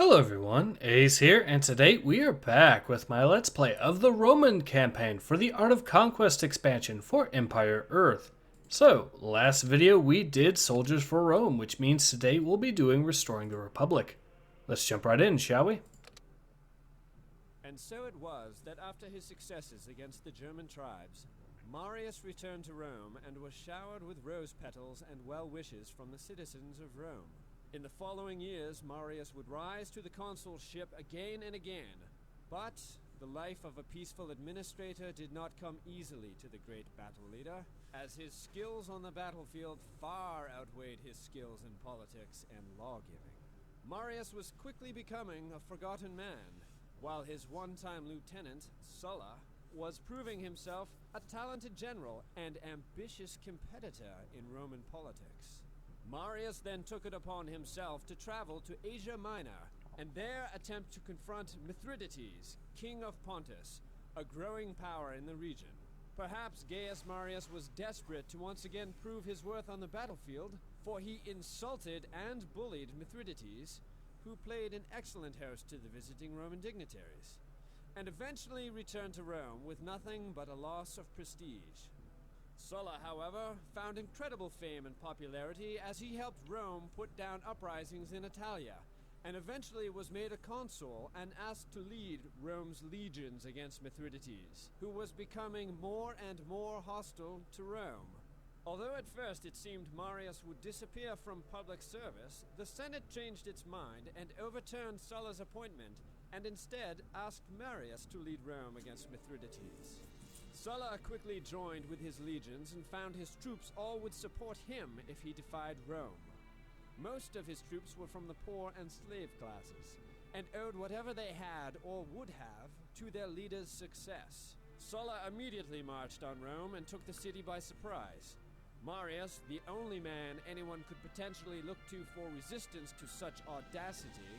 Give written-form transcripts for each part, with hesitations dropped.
Hello everyone, Ace here, and today we are back with my Let's Play of the Roman campaign for the Art of Conquest expansion for Empire Earth. So, last video we did Soldiers for Rome, which means today we'll be doing Restoring the Republic. Let's jump right in, shall we? And so it was that after his successes against the German tribes, Marius returned to Rome and was showered with rose petals and well wishes from the citizens of Rome. In the following years, Marius would rise to the consulship again and again, but the life of a peaceful administrator did not come easily to the great battle leader, as his skills on the battlefield far outweighed his skills in politics and law-giving. Marius was quickly becoming a forgotten man, while his one-time lieutenant, Sulla, was proving himself a talented general and ambitious competitor in Roman politics. Marius then took it upon himself to travel to Asia Minor, and there attempt to confront Mithridates, king of Pontus, a growing power in the region. Perhaps Gaius Marius was desperate to once again prove his worth on the battlefield, for he insulted and bullied Mithridates, who played an excellent host to the visiting Roman dignitaries, and eventually returned to Rome with nothing but a loss of prestige. Sulla, however, found incredible fame and popularity as he helped Rome put down uprisings in Italia, and eventually was made a consul and asked to lead Rome's legions against Mithridates, who was becoming more and more hostile to Rome. Although at first it seemed Marius would disappear from public service, the Senate changed its mind and overturned Sulla's appointment, and instead asked Marius to lead Rome against Mithridates. Sulla quickly joined with his legions and found his troops all would support him if he defied Rome. Most of his troops were from the poor and slave classes, and owed whatever they had or would have to their leader's success. Sulla immediately marched on Rome and took the city by surprise. Marius, the only man anyone could potentially look to for resistance to such audacity,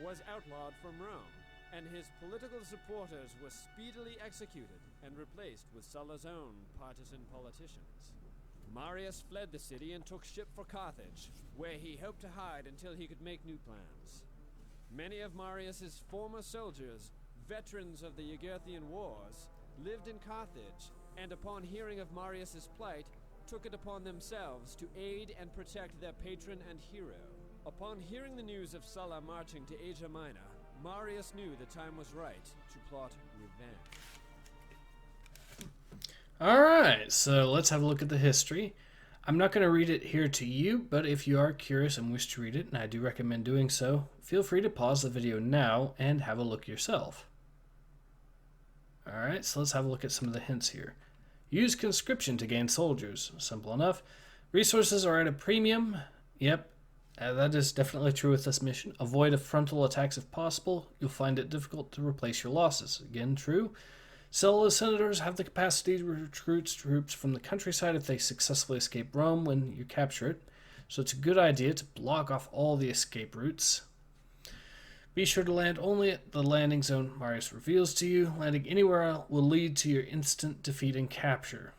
was outlawed from Rome, and his political supporters were speedily executed and replaced with Sulla's own partisan politicians. Marius fled the city and took ship for Carthage, where he hoped to hide until he could make new plans. Many of Marius's former soldiers, veterans of the Jugurthian Wars, lived in Carthage, and upon hearing of Marius's plight, took it upon themselves to aid and protect their patron and hero. Upon hearing the news of Sulla marching to Asia Minor, Marius knew the time was right to plot revenge. Alright, so let's have a look at the history. I'm not going to read it here to you, but if you are curious and wish to read it, and I do recommend doing so, feel free to pause the video now and have a look yourself. Alright, so let's have a look at some of the hints here. Use conscription to gain soldiers. Simple enough. Resources are at a premium. Yep, that is definitely true with this mission. Avoid frontal attacks if possible. You'll find it difficult to replace your losses. Again, true. Sulla's senators have the capacity to recruit troops from the countryside if they successfully escape Rome when you capture it. So it's a good idea to block off all the escape routes. Be sure to land only at the landing zone Marius reveals to you. Landing anywhere else will lead to your instant defeat and capture.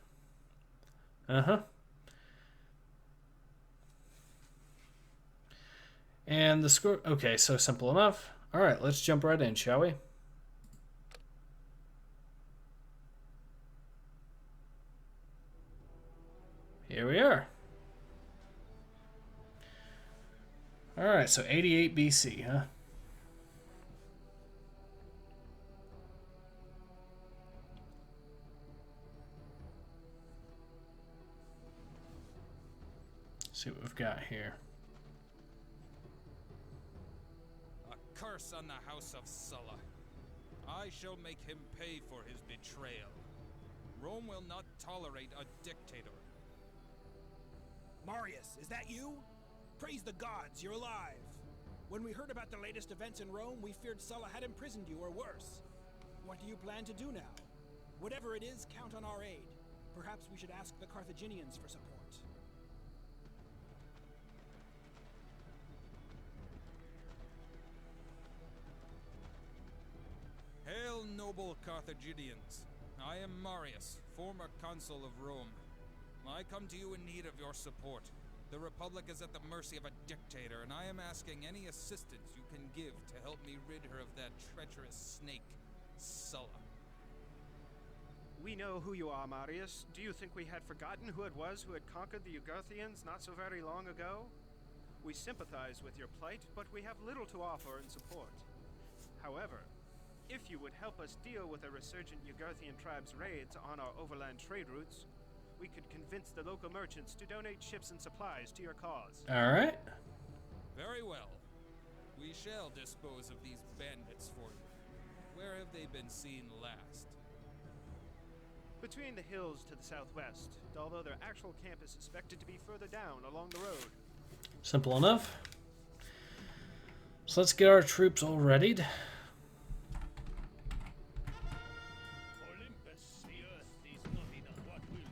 And the score... Okay, so simple enough. Alright, let's jump right in, shall we? Here we are. Alright, so 88 BC, huh? See what we've got here. A curse on the house of Sulla. I shall make him pay for his betrayal. Rome will not tolerate a dictator. Marius, is that you? Praise the gods, you're alive. When we heard about the latest events in Rome, we feared Sulla had imprisoned you or worse. What do you plan to do now? Whatever it is, count on our aid. Perhaps we should ask the Carthaginians for support. Hail, noble Carthaginians. I am Marius, former consul of Rome. I come to you in need of your support. The Republic is at the mercy of a dictator, and I am asking any assistance you can give to help me rid her of that treacherous snake, Sulla. We know who you are, Marius. Do you think we had forgotten who it was who had conquered the Yugurthians not so very long ago? We sympathize with your plight, but we have little to offer in support. However, if you would help us deal with the resurgent Yugurthian tribes' raids on our overland trade routes, we could convince the local merchants to donate ships and supplies to your cause. Alright. Very well. We shall dispose of these bandits for you. Where have they been seen last? Between the hills to the southwest, although their actual camp is suspected to be further down along the road. Simple enough. So let's get our troops all readied. Olympus, the earth is not enough. What will you?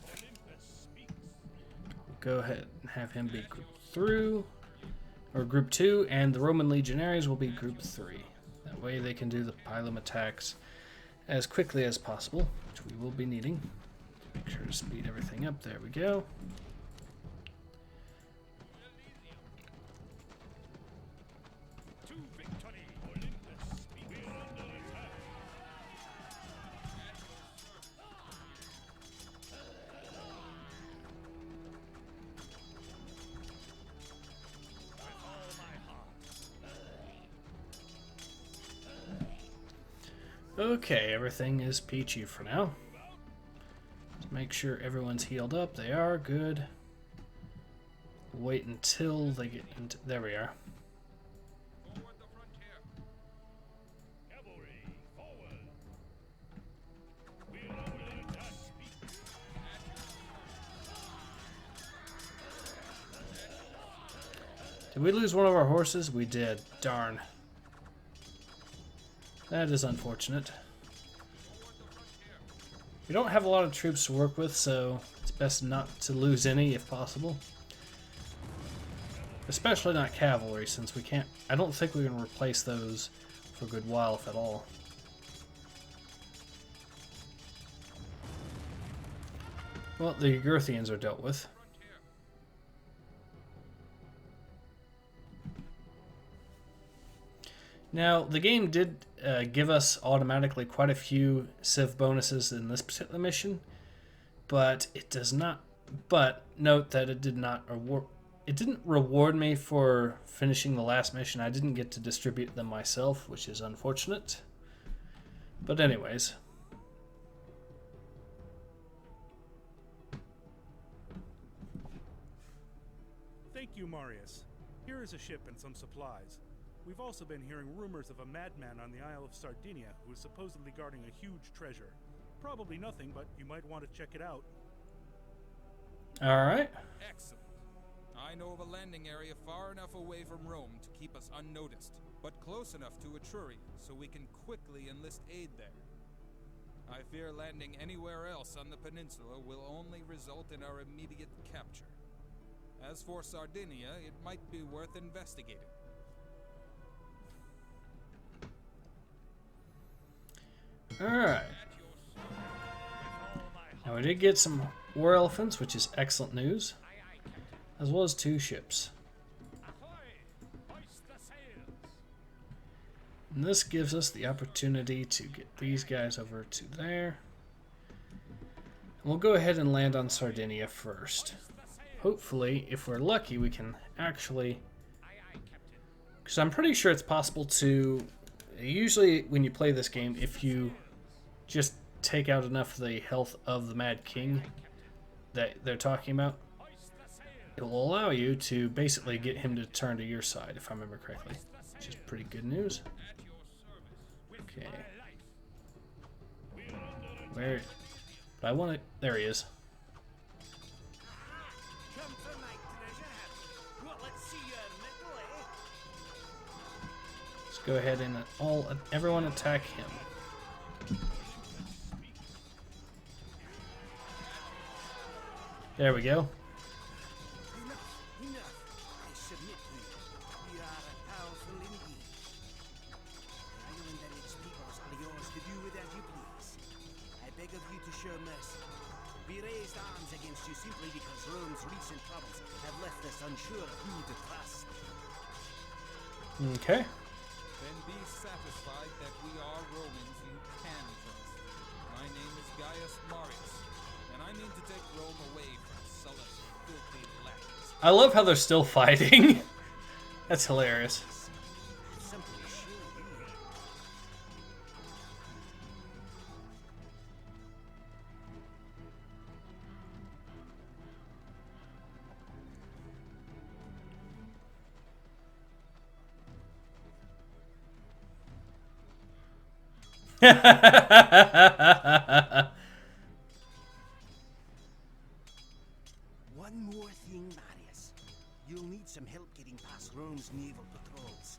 Olympus speaks. Go ahead and have him be group 2, and the Roman legionaries will be group 3. That way they can do the pylum attacks as quickly as possible, which we will be needing. Make sure to speed everything up. There we go. To victory! Olympus speaks. We are under attack. With all my heart. Okay, everything is peachy for now. Let's make sure everyone's healed up. They are good. Wait until they get into. There we are. Forward the frontier. Cavalry, forward! We are under attack. Did we lose one of our horses? We did. Darn. That is unfortunate. We don't have a lot of troops to work with, so it's best not to lose any if possible. Especially not cavalry, since we can't... I don't think we can replace those for a good while, if at all. Well, the Yugurthians are dealt with. Now, the game did give us automatically quite a few civ bonuses in this particular mission, but it does not. But note that it did not reward. It didn't reward me for finishing the last mission. I didn't get to distribute them myself, which is unfortunate. But anyways. Thank you, Marius. Here is a ship and some supplies. We've also been hearing rumors of a madman on the Isle of Sardinia who is supposedly guarding a huge treasure. Probably nothing, but you might want to check it out. Alright. Excellent. I know of a landing area far enough away from Rome to keep us unnoticed, but close enough to Etruria so we can quickly enlist aid there. I fear landing anywhere else on the peninsula will only result in our immediate capture. As for Sardinia, it might be worth investigating. Alright. Now we did get some war elephants, which is excellent news, as well as 2 ships. And this gives us the opportunity to get these guys over to there. And we'll go ahead and land on Sardinia first. Hopefully, if we're lucky, we can actually... Because I'm pretty sure it's possible to... Usually, when you play this game, if you just take out enough of the health of the Mad King that they're talking about, it will allow you to basically get him to turn to your side, if I remember correctly. Which is pretty good news. Okay. Where? But I want to... There he is. Let's go ahead and everyone attack him. There we go. Enough. I submit to you. We are powerful indeed. The island and its peoples are yours to do with as you please. I beg of you to show mercy. We raised arms against you simply because Rome's recent troubles have left us unsure of who to trust. Okay. Then be satisfied that we are Romans you can trust. My name is Gaius Marius, and I mean to take Rome away from Sulla's filthy lackeys. I love how they're still fighting. That's hilarious. Simply sure you. One more thing, Marius. You'll need some help getting past Rome's naval patrols.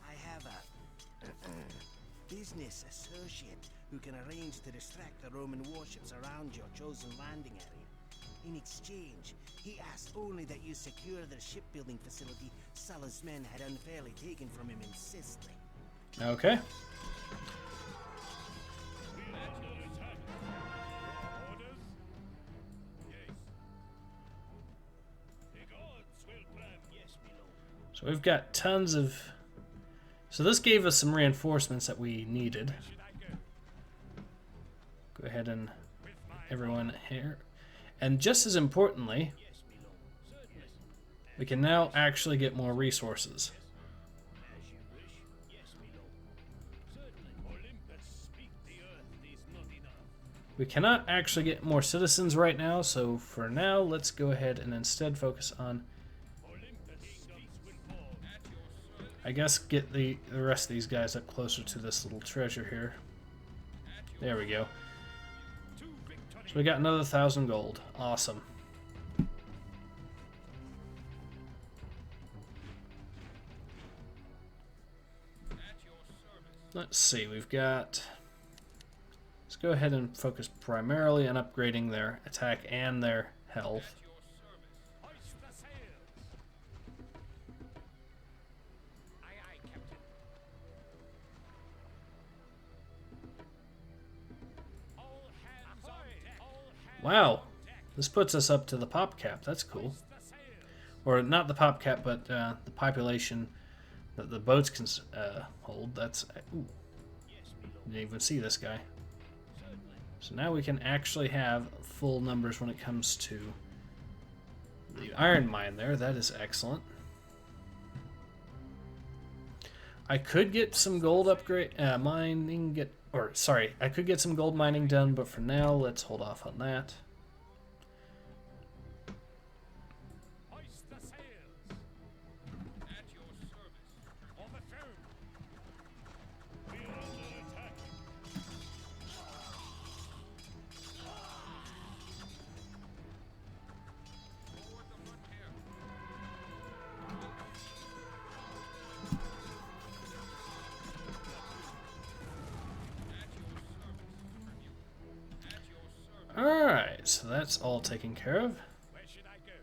I have a business associate who can arrange to distract the Roman warships around your chosen landing area. In exchange, he asks only that you secure the shipbuilding facility Sulla's men had unfairly taken from him in Sicily. Okay. We are under attack. Orders? Yes. The gods will grant. Yes, my lord. So we've got tons of... So this gave us some reinforcements that we needed. Should I go? Go ahead and With my everyone here. And just as importantly, Yes, my lord. Certainly. we can now actually get more resources. As you wish. Yes, my lord. Certainly. Olympus, speak. The earth is not enough. We cannot actually get more citizens right now, so for now, let's go ahead and instead focus on, Olympus, kingdoms will fall. At your service. I guess, get the rest of these guys up closer to this little treasure here. There we go. To victory. So we got another 1,000 gold. Awesome. At your service. Let's see, we've got... Let's go ahead and focus primarily on upgrading their attack and their health. At your service. Hoist the sails. Aye, aye, Captain. All hands on deck. All hands Wow, on deck. this puts us up to the pop cap. That's cool. Hoist the sails. Or not the pop cap, but the population that the boats can hold. That's... Ooh, Yes, my lord. didn't even see this guy. Certainly. So now we can actually have full numbers when it comes to the iron mine there. That is excellent. I could get some gold upgrade mining I could get some gold mining done, but for now let's hold off on that. Hoist the sails. At your service. On the foam. We are under attack. Forward the frontier. At your service. At your service. Alright, so that's all taken care of. Where should I go?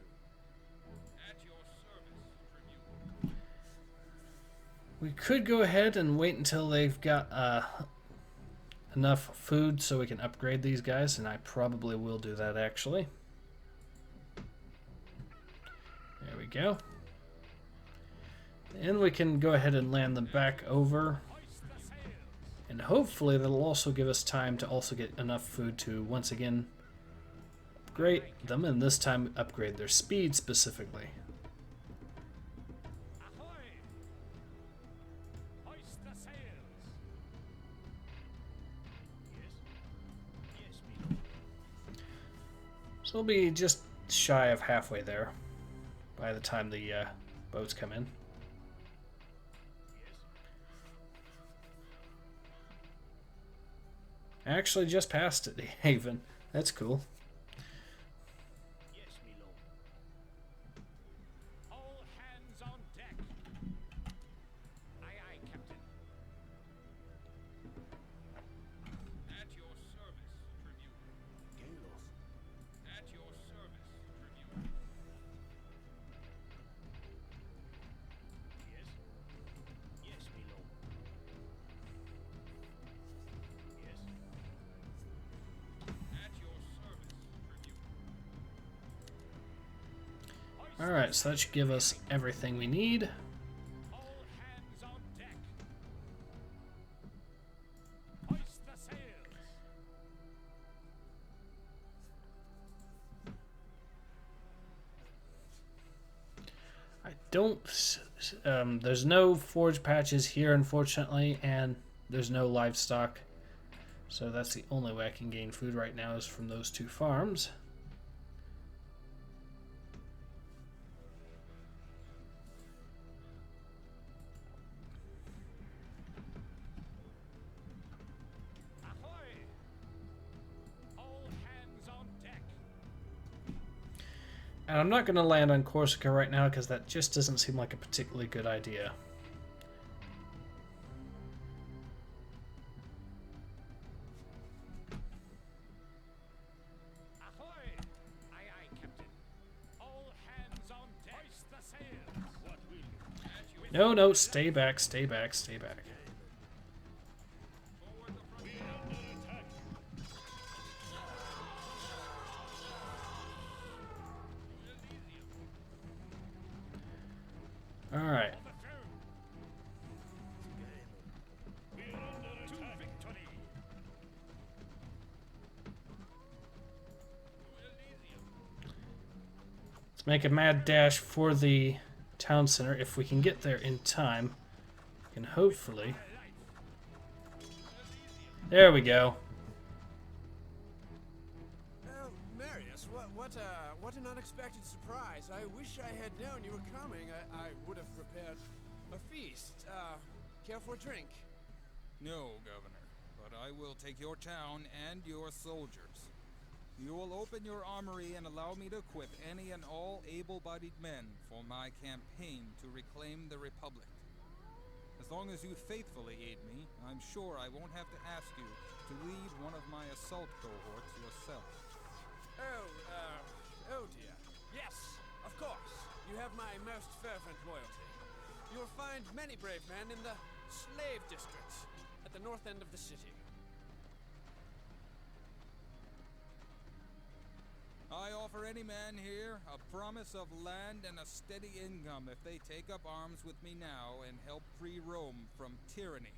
At your service. Tribune. We could go ahead and wait until they've got enough food so we can upgrade these guys, and I probably will do that actually. There we go. And we can go ahead and land them back over. Hoist the sails. And hopefully that'll also give us time to also get enough food to once again upgrade them, and this time upgrade their speed specifically. Ahoy! Hoist the sails. Yes. Yes, my lord. So we'll be just shy of halfway there by the time the boats come in. Yes. Actually just past it even. That's cool. Yes, my lord. All hands on deck. Aye, aye, Captain. At your service. Tribune. At your service. Tribune. Yes. Yes, my lord. Yes. At your service. Alright, so that should give us everything we need. All hands on deck. Hoist the sails. I don't... there's no forge patches here, unfortunately, and there's no livestock. So that's the only way I can gain food right now is from those two farms. Ahoy! All hands on deck. And I'm not going to land on Corsica right now because that just doesn't seem like a particularly good idea. Ahoy! Aye, aye, Captain. All hands on deck. Hoist the sails. What will you? No, no, stay back, stay back, stay back. We're under attack. Alright. We're under attack. To victory. Let's make a mad dash for the town center. If we can get there in time, we can hopefully... There we go. Oh, Marius, what an unexpected surprise. I wish I had known you were coming. I would have prepared a feast. Care for a drink? No, Governor, but I will take your town and your soldiers. You will open your armory and allow me to equip any and all able-bodied men for my campaign to reclaim the Republic. As long as you faithfully aid me, I'm sure I won't have to ask you to lead one of my assault cohorts yourself. Oh dear. Yes, of course. You have my most fervent loyalty. You will find many brave men in the slave districts at the north end of the city. I offer any man here a promise of land and a steady income if they take up arms with me now and help free Rome from tyranny.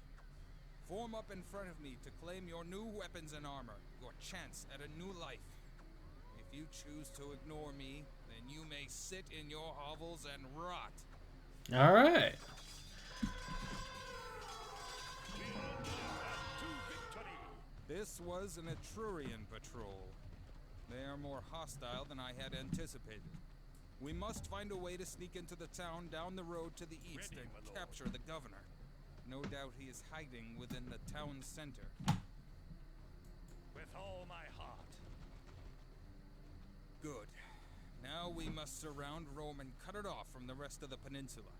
Form up in front of me to claim your new weapons and armor, your chance at a new life. If you choose to ignore me, then you may sit in your hovels and rot. Alright. To victory. This was an Etrurian patrol. They are more hostile than I had anticipated. We must find a way to sneak into the town down the road to the east Ready, and my lord. capture the governor. No doubt he is hiding within the town center. With all my heart. Good. Now we must surround Rome and cut it off from the rest of the peninsula.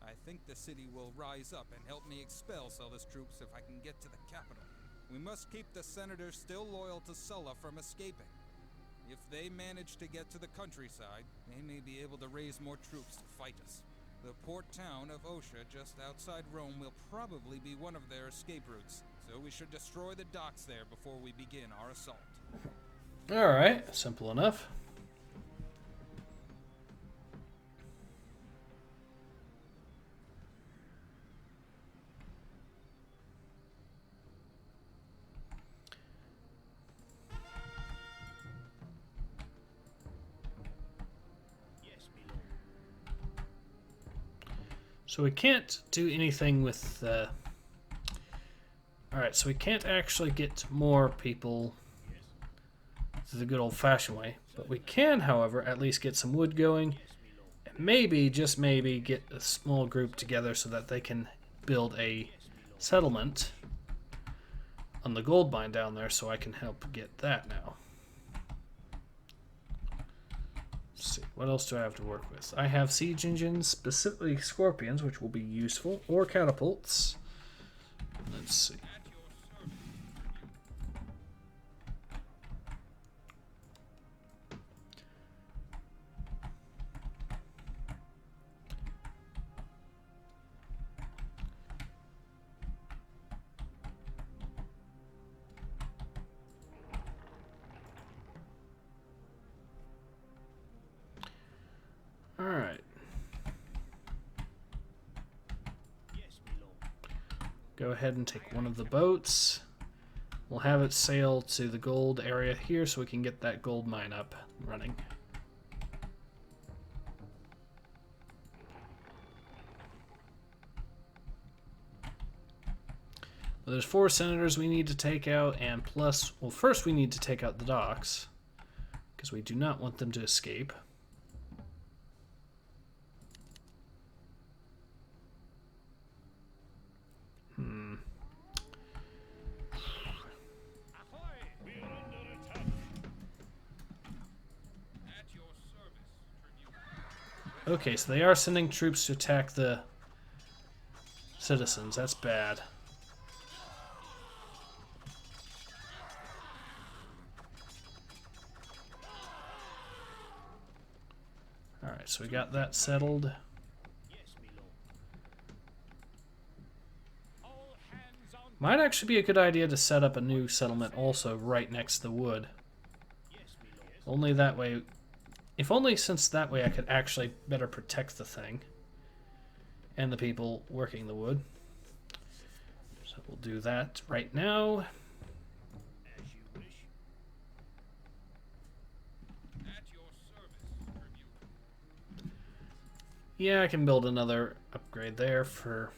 I think the city will rise up and help me expel Sulla's troops if I can get to the capital. We must keep the senators still loyal to Sulla from escaping. If they manage to get to the countryside, they may be able to raise more troops to fight us. The port town of Ostia, just outside Rome, will probably be one of their escape routes, so we should destroy the docks there before we begin our assault. Alright, simple enough. Yes, my lord. So we can't do anything with... Alright, so we can't actually get more people the good old-fashioned way. But we can, however, at least get some wood going. And maybe, just maybe, get a small group together so that they can build a settlement on the gold mine down there so I can help get that now. Let's see, what else do I have to work with? I have siege engines, specifically scorpions, which will be useful, or catapults. Let's see. Go ahead and take one of the boats. We'll have it sail to the gold area here so we can get that gold mine up and running. Well, there's 4 senators we need to take out, and plus, well, first we need to take out the docks, because we do not want them to escape. Okay, so they are sending troops to attack the citizens. That's bad. Alright, so we got that settled. Might actually be a good idea to set up a new settlement also right next to the wood. Only that way... If only since that way I could actually better protect the thing. And the people working the wood. So we'll do that right now. As you wish. At your service, Tribune. Yeah, I can build another upgrade there for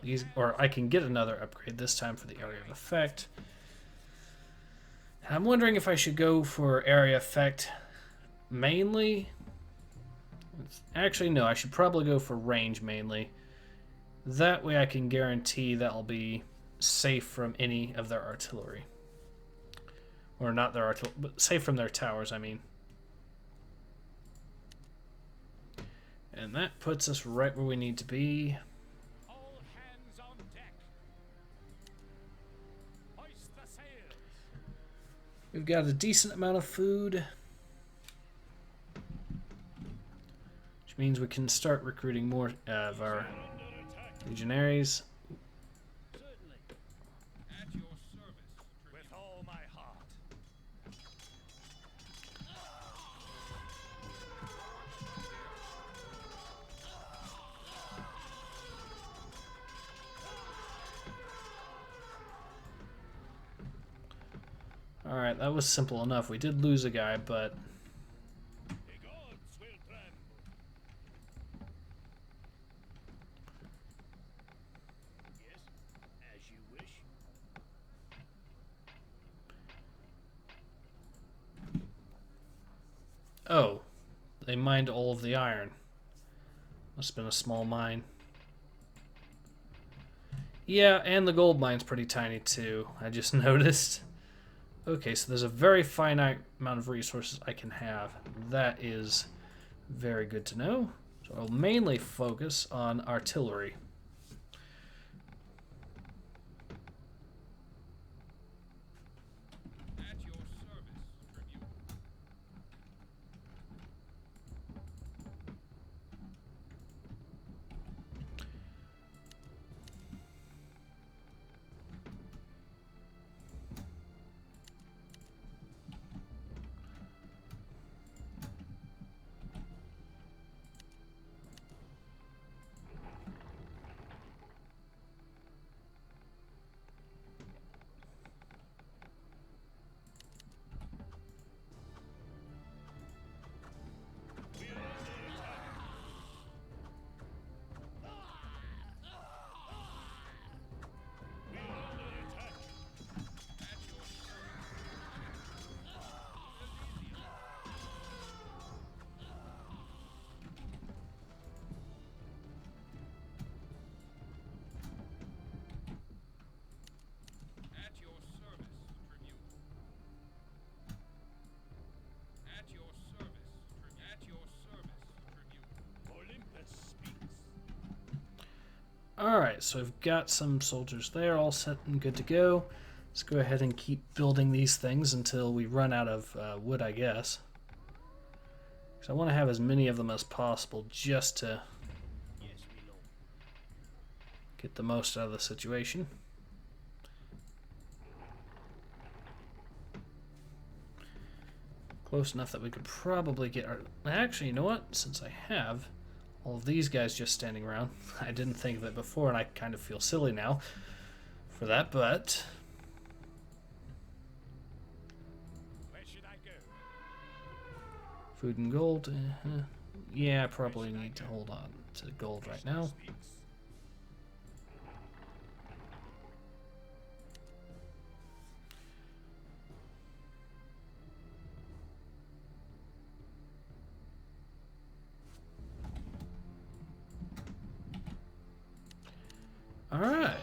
these, or I can get another upgrade this time for the area of effect. I'm wondering if I should go for area effect mainly. Actually, no, I should probably go for range mainly. That way I can guarantee that I'll be safe from any of their artillery. Or not their artillery, but safe from their towers, I mean. And that puts us right where we need to be. All hands on deck. Hoist the sails. We've got a decent amount of food. Which means we can start recruiting more of our legionaries. Certainly. At your service, Tribune. With all my heart. Alright, that was simple enough. We did lose a guy, but The gods will grant. Yes, as you wish. oh, they mined all of the iron. Must have been a small mine. Yeah, and the gold mine's pretty tiny too. I just noticed. Okay, so there's a very finite amount of resources I can have. That is very good to know. So I'll mainly focus on artillery. At your service, Tribune. At your service, Tribune. At your service, Tribune. At your service, Tribune. Olympus speaks. Alright, so I've got some soldiers there all set and good to go. Let's go ahead and keep building these things until we run out of wood, I guess. Because I want to have as many of them as possible just to Yes, we know. get the most out of the situation. Close enough that we could probably get our... Actually, you know what? Since I have all of these guys just standing around, I didn't think of it before and I kind of feel silly now. for that, but Where should I go? food and gold. Yeah, I probably need to hold on to gold right now. Speaks. All right.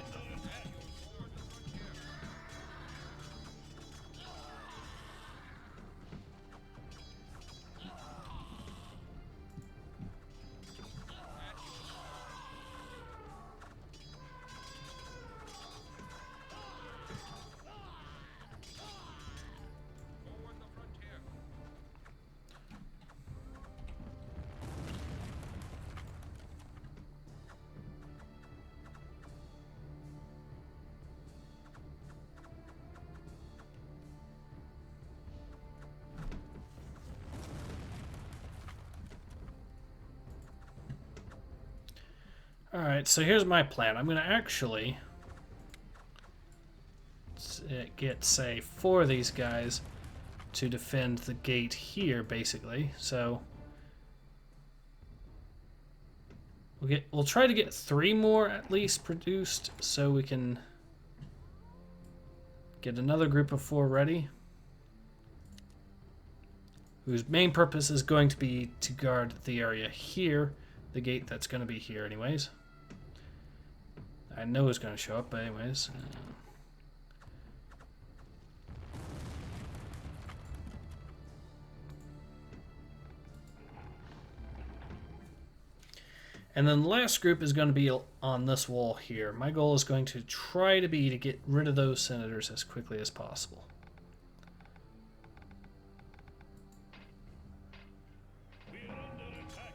Forward the frontier. All right, so here's my plan. I'm going to actually get, say, 4 of these guys to defend the gate here, basically. So we'll try to get 3 more at least produced, so we can get another group of 4 ready, whose main purpose is going to be to guard the area here, the gate that's going to be here anyways. I know it's going to show up, but anyways. And then the last group is going to be on this wall here. My goal is going to try to be to get rid of those senators as quickly as possible. We are under attack.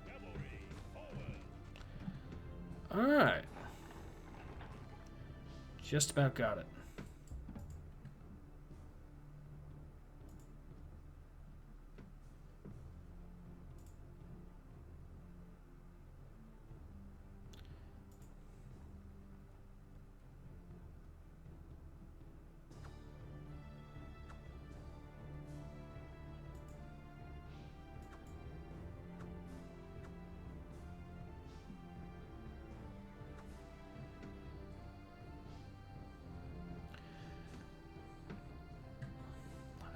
Cavalry, forward. All right. Just about got it.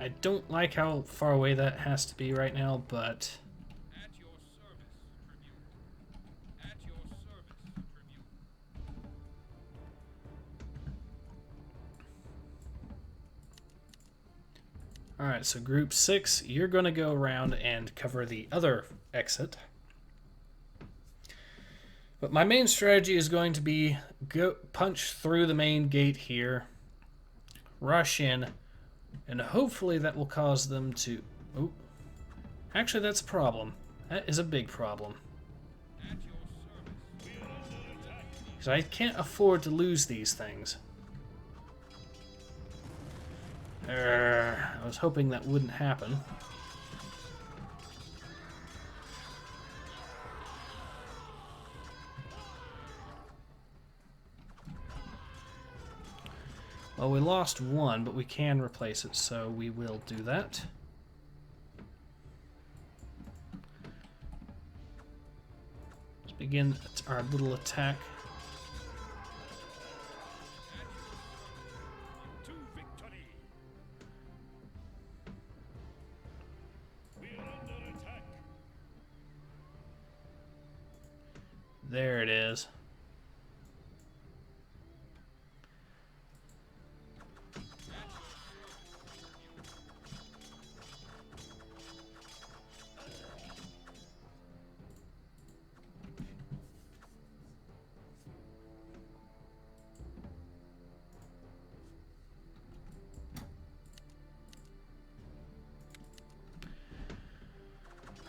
I don't like how far away that has to be right now, but At your service, Tribune. At your service, Tribune. all right, so group 6, you're going to go around and cover the other exit. But my main strategy is going to be go punch through the main gate here, rush in, and hopefully that will cause them to... Oh, actually, that's a problem. That is a big problem. At your service. We are under attack. Because I can't afford to lose these things. I was hoping that wouldn't happen. Well, we lost 1, but we can replace it, so we will do that. Let's begin our little attack. To victory. We are under attack. There it is.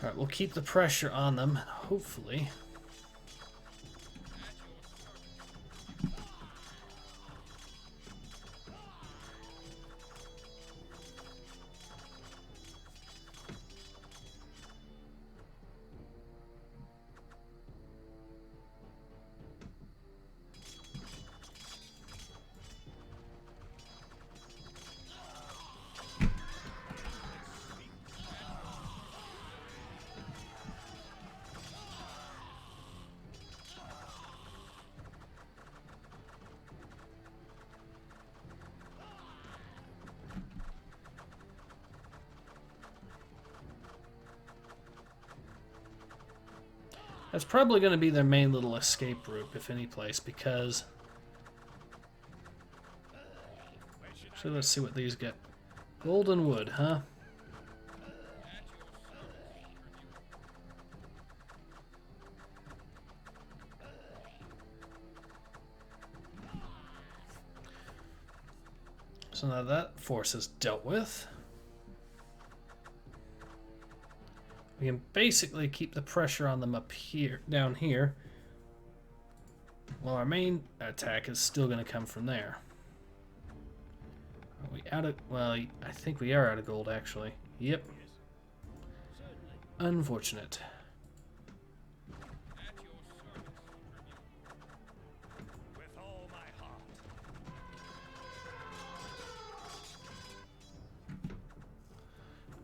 Alright, we'll keep the pressure on them, hopefully. That's probably going to be their main little escape route, if any place, because... So let's see what these get. Golden wood, huh? So now that force is dealt with. We can basically keep the pressure on them up here, down here, while our main attack is still going to come from there. Are we out of... Well, I think we are out of gold, actually. Yep. Unfortunate. With all my heart.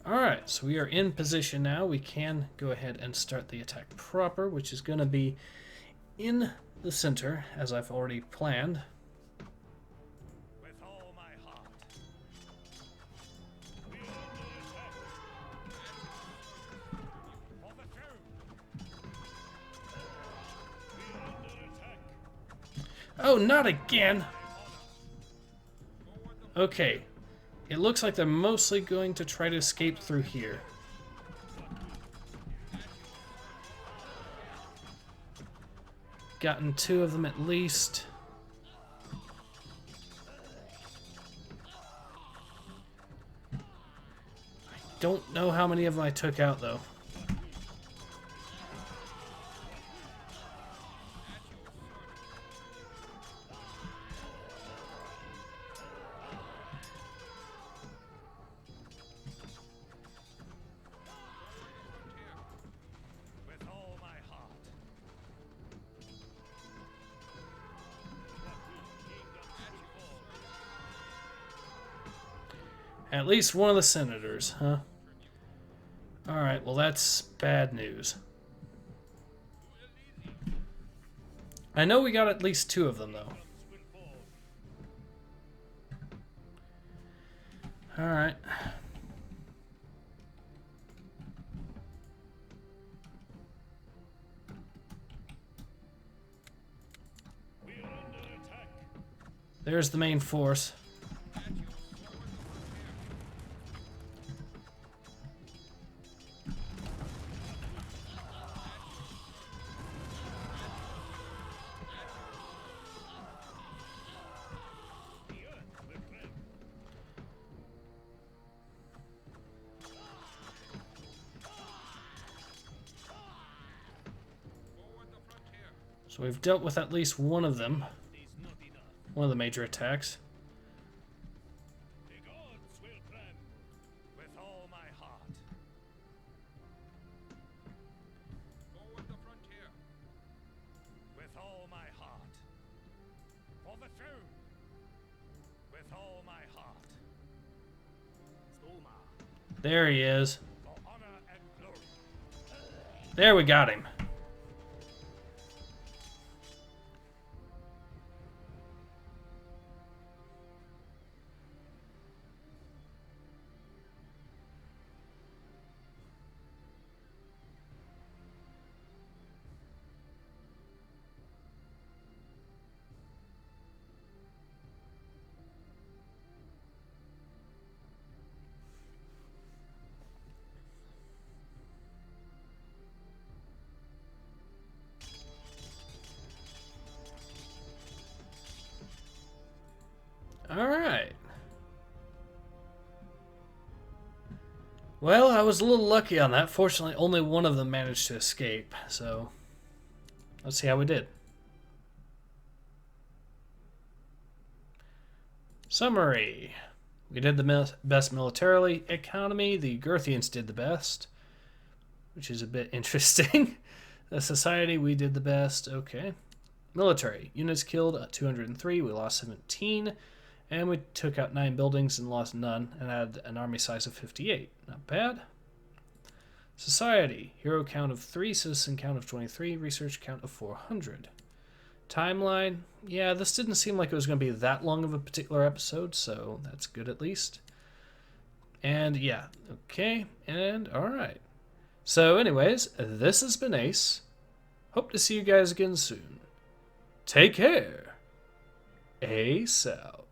Alright, so we are in position now. We can go ahead and start the attack proper, which is going to be in the center, as I've already planned. With all my heart. We are under attack. For the throne. We are under attack. Oh, not again! Okay. It looks like they're mostly going to try to escape through here. Gotten 2 of them at least. I don't know how many of them I took out, though. With all my heart. At least one of the senators, huh? Alright, well that's bad news. I know we got at least 2 of them, though. Alright. We are under attack. There's the main force. The earth will tremble. So we've dealt with at least one of them. Is not enough. One of the major attacks. The gods will tremble. With all my heart. Forward the frontier. With all my heart. For the throne. With all my heart. Stoma. There he is. For honor and glory. There, we got him. Alright. Well, I was a little lucky on that. Fortunately, only one of them managed to escape, so let's see how we did. Summary. We did the best militarily. Economy, the Gurthians did the best, which is a bit interesting. The society, we did the best. Okay. Military. Units killed 203. We lost 17. And we took out 9 buildings and lost none, and had an army size of 58. Not bad. Society. Hero count of 3, citizen count of 23, research count of 400. Timeline. Yeah, this didn't seem like it was going to be that long of a particular episode, so that's good at least. And yeah, okay, and alright. So anyways, this has been Ace. Hope to see you guys again soon. Take care. Ace out.